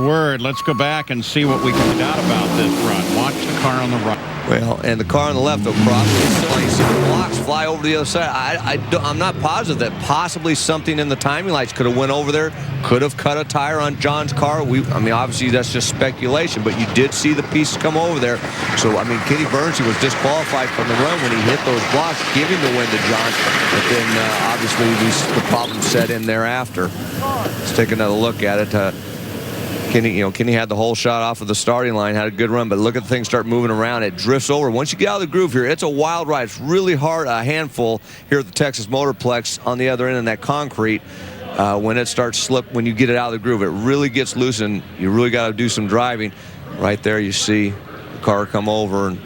word. Let's go back and see what we can find out about this run. Watch the car on the right. Well, and the car on the left will probably you see the blocks fly over to the other side. I'm not positive that possibly something in the timing lights could have went over there, could have cut a tire on John's car. I mean, obviously that's just speculation, but you did see the pieces come over there. So, I mean, Kenny Bernstein was disqualified from the run when he hit those blocks, giving the win to John. But then, obviously, the problem set in thereafter. Let's take another look at it. Kenny had the whole shot off of the starting line, had a good run, but look at the thing start moving around. It drifts over. Once you get out of the groove here, it's a wild ride. It's really hard, a handful here at the Texas Motorplex on the other end of that concrete. When it starts slip, when you get it out of the groove, it really gets loose, and you really got to do some driving. Right there, you see the car come over, and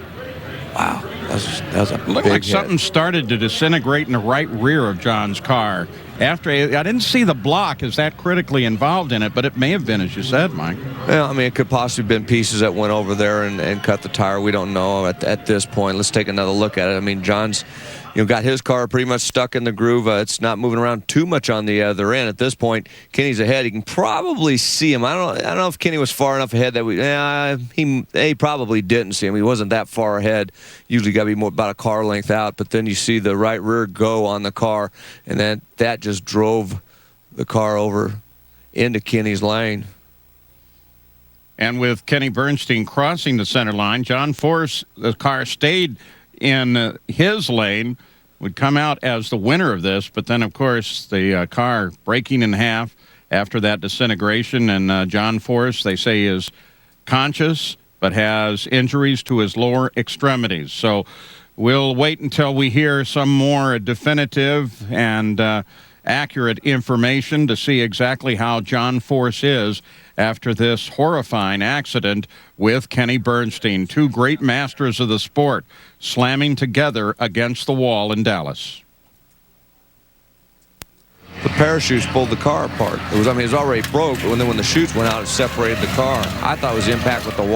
wow, that's a looked big like hit. Something started to disintegrate in the right rear of John's car. After I didn't see the block as that critically involved in it, but it may have been, as you said, Mike. Well, I mean, it could possibly have been pieces that went over there and cut the tire. We don't know at this point. Let's take another look at it. I mean, John's got his car pretty much stuck in the groove. It's not moving around too much on the other end. At this point, Kenny's ahead. You can probably see him. I don't know if Kenny was far enough ahead that he probably didn't see him. He wasn't that far ahead. Usually got to be more about a car length out. But then you see the right rear go on the car, and then that just drove the car over into Kenny's lane. And with Kenny Bernstein crossing the center line, John Force, the car stayed in his lane, would come out as the winner of this. But then, of course, the car breaking in half after that disintegration. And John Force, they say, is conscious but has injuries to his lower extremities. So we'll wait until we hear some more definitive and accurate information to see exactly how John Force is after this horrifying accident with Kenny Bernstein. Two great masters of the sport slamming together against the wall in Dallas. The parachutes pulled the car apart. It was already broke, but then when the chutes went out, it separated the car. I thought it was the impact with the wall.